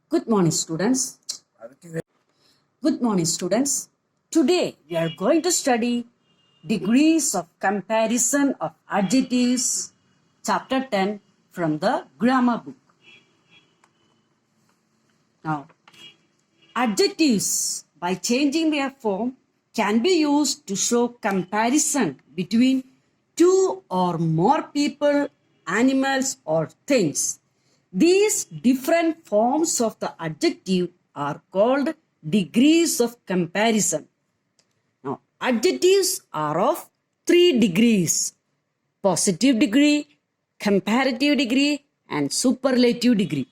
Good morning, students. Good morning, students. Today we are going to study degrees of comparison of adjectives, chapter 10 from the grammar book. Now, adjectives, by changing their form, can be used to show comparison between two or more people, animals, or things. These different forms of the adjective are called degrees of comparison. Now, adjectives are of 3 degrees: positive degree, comparative degree, and superlative degree.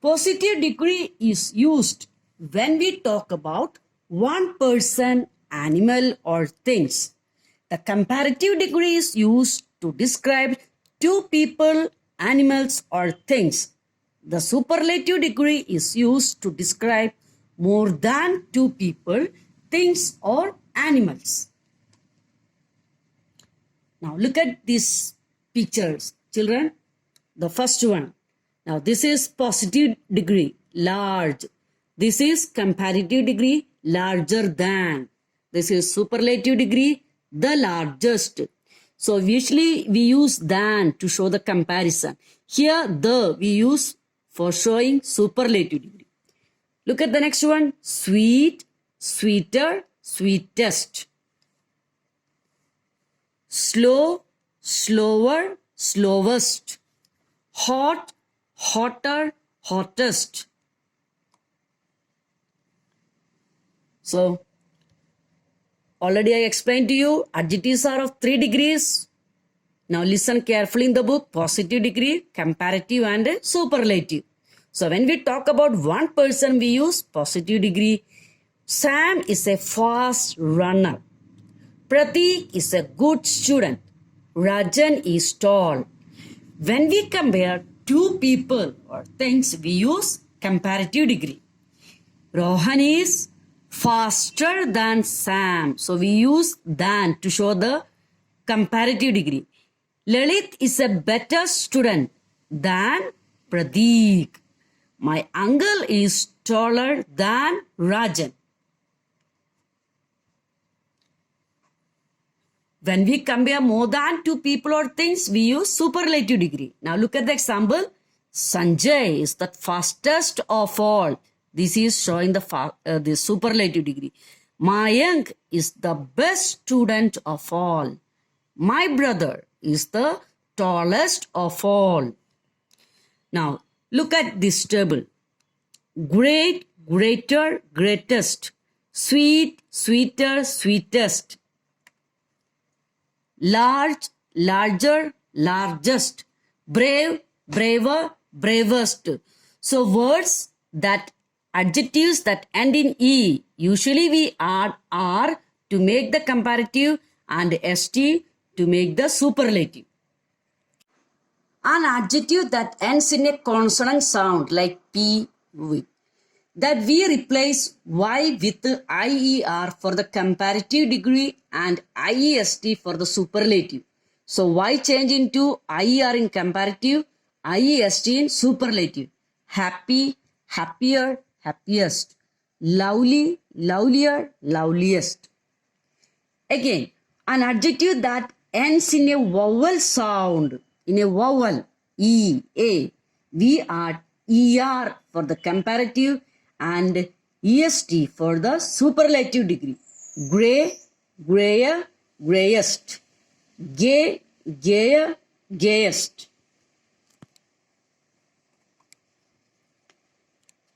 Positive degree is used when we talk about one person, animal, or things. The comparative degree is used to describe two people, animals, or things. The superlative degree is used to describe more than two people, things, or animals. Now look at these pictures, children. The first one. Now this is positive degree, large. This is comparative degree, larger than. This is superlative degree, the largest. So usually we use than to show the comparison. Here the we use for showing superlative degree. Look at the next one. Sweet, sweeter, sweetest. Slow, slower, slowest. Hot, hotter, hottest. So, already I explained to you, adjectives are of 3 degrees. Now listen carefully in the book: positive degree, comparative, and superlative. So when we talk about one person, we use positive degree. Sam is a fast runner. Pratik is a good student. Rajan is tall. When we compare two people or things, we use comparative degree. Rohan is faster than Sam. So we use than to show the comparative degree. Lalit is a better student than Pradeep. My uncle is taller than Rajan. When we compare more than two people or things, we use superlative degree. Now look at the example. Sanjay is the fastest of all. This is showing the superlative degree. Mayank is the best student of all. My brother is the tallest of all. Now look at this table. Great, greater, greatest. Sweet, sweeter, sweetest. Large, larger, largest. Brave, braver, bravest. So words that adjectives that end in E, usually we add R to make the comparative and ST to make the superlative. An adjective that ends in a consonant sound like P, V, that we replace Y with IER for the comparative degree and IEST for the superlative. So Y change into IER in comparative, IEST in superlative. Happy, happier, happiest. Lovely, lovelier, loveliest. Again, an adjective that ends in a vowel sound, in a vowel, E, A, we add ER for the comparative and EST for the superlative degree. Grey, grayer, greyest. Gay, gayer, gayest.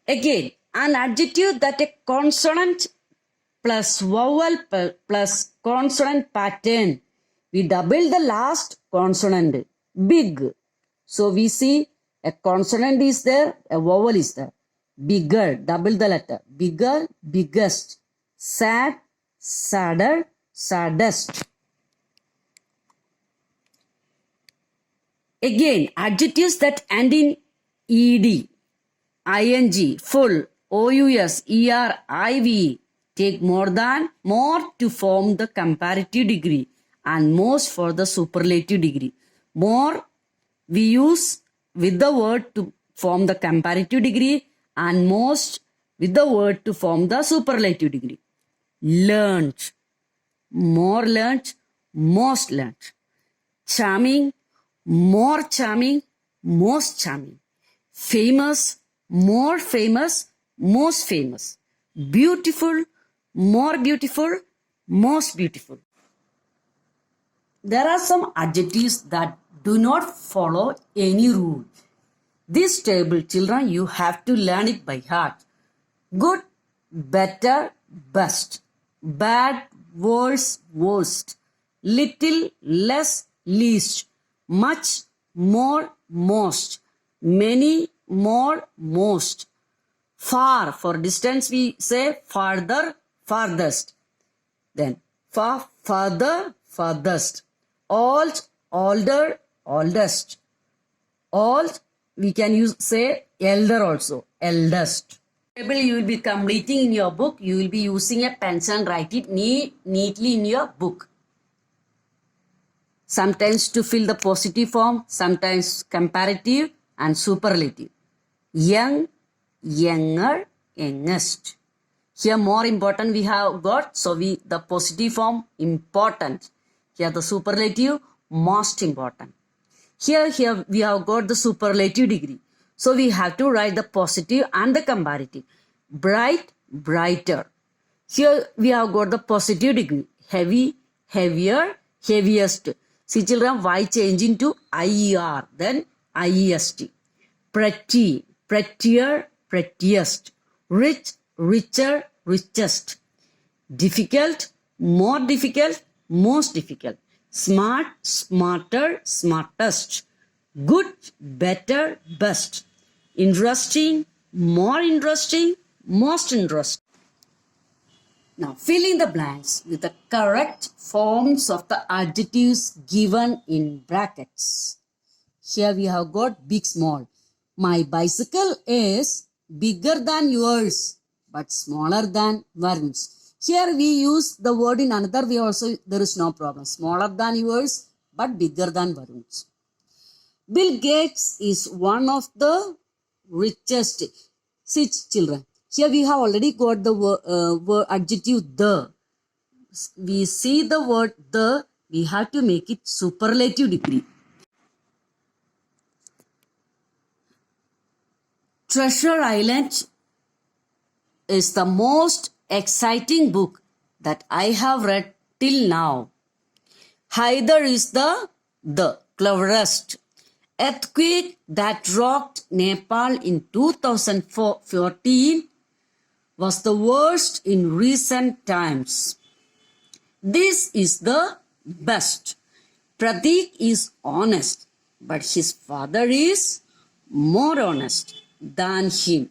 Again, an adjective that a consonant plus vowel plus consonant pattern. We double the last consonant. Big. So we see a consonant is there, a vowel is there. Bigger, double the letter. Bigger, biggest. Sad, sadder, saddest. Again, adjectives that end in ed, ing, full, ous, er, iv take more to form the comparative degree and most for the superlative degree. More we use with the word to form the comparative degree and most with the word to form the superlative degree. Learned, more learned, most learned. Charming, more charming, most charming. Famous, more famous, most famous. Beautiful, more beautiful, most beautiful. There are some adjectives that do not follow any rule. This table, children, you have to learn it by heart. Good, better, best. Bad, worse, worst. Little, less, least. Much, more, most. Many, more, most. Far, for distance we say farther, farthest. Then far, farther, farthest. Old, older, oldest. Old, we can use say elder also, eldest. Table you will be completing in your book. You will be using a pencil and write it neatly in your book. Sometimes to fill the positive form, sometimes comparative and superlative. Young, younger, youngest. Here more important we have got, so the positive form important. Here the superlative most important. Here we have got the superlative degree. So we have to write the positive and the comparative. Bright, brighter. Here we have got the positive degree. Heavy, heavier, heaviest. See children, Y change into IER, then IEST. Pretty, prettier, prettiest. Rich, richer, richest. Difficult, more difficult, most difficult. Smart, smarter, smartest. Good, better, best. Interesting, more interesting, most interesting. Now fill in the blanks with the correct forms of the adjectives given in brackets. Here we have got big, small. My bicycle is bigger than yours but smaller than Varun's. Here we use the word in another way also, there is no problem. Smaller than yours but bigger than Varun's. Bill Gates is one of the richest. See children, here we have already got the word adjective the. We see the word the, we have to make it superlative degree. Treasure Island is the most exciting book that I have read till now. Haider is the cleverest. Earthquake that rocked Nepal in 2014 was the worst in recent times. This is the best. Pratik is honest, but his father is more honest than him.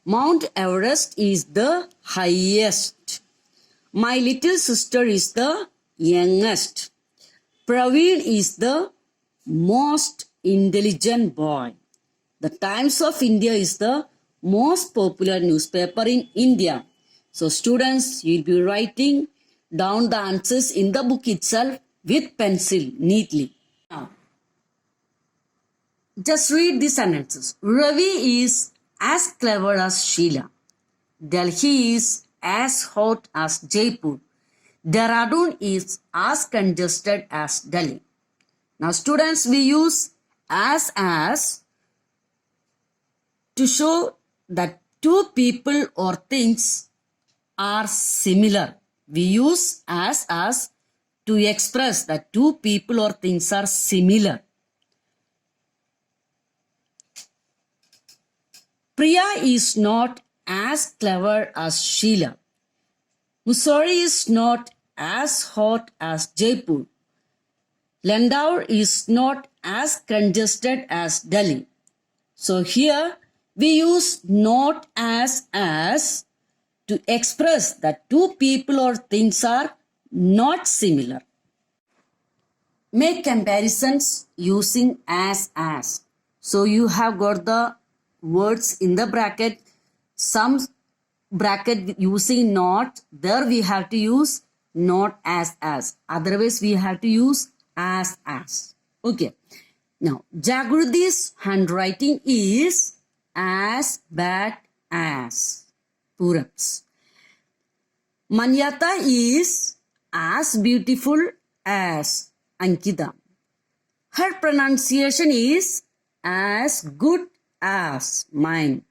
Mount Everest is the highest. My little sister is the youngest. Praveen is the most intelligent boy. The Times of India is the most popular newspaper in India. So students, you'll be writing down the answers in the book itself with pencil neatly. Now, just read these sentences. Ravi is as clever as Sheila. Delhi is as hot as Jaipur. Dehradun is as congested as Delhi. Now students, we use as to show that two people or things are similar. We use as to express that two people or things are similar. Priya is not as clever as Sheila. Mussoorie is not as hot as Jaipur. Landaur is not as congested as Delhi. So here we use not as to express that two people or things are not similar. Make comparisons using as. So you have got the words in the bracket. Some bracket using not, there we have to use not as. Otherwise we have to use as. Okay. Now, Jagruti's handwriting is as bad as Puram's. Manyata is as beautiful as Ankita. Her pronunciation is as good as mine.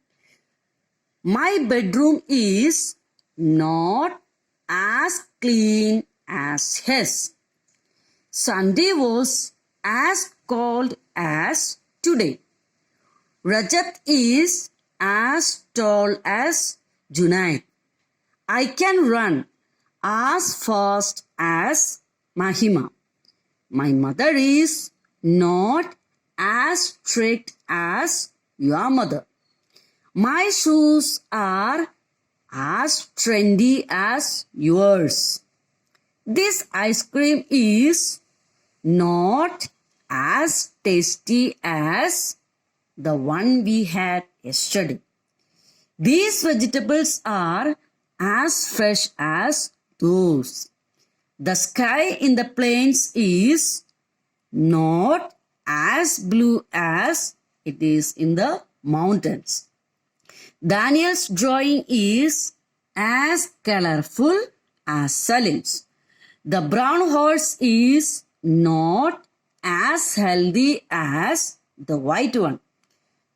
My bedroom is not as clean as his. Sunday was as cold as today. Rajat is as tall as Junaid. I can run as fast as Mahima. My mother is not as strict as your mother. My shoes are as trendy as yours. This ice cream is not as tasty as the one we had yesterday. These vegetables are as fresh as those. The sky in the plains is not as blue as it is in the mountains. Daniel's drawing is as colorful as Salim's. The brown horse is not as healthy as the white one.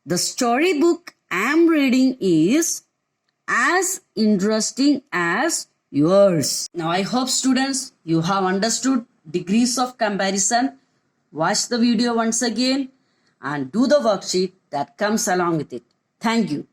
The storybook I am reading is as interesting as yours. Now I hope students you have understood degrees of comparison. Watch the video once again and do the worksheet that comes along with it. Thank you.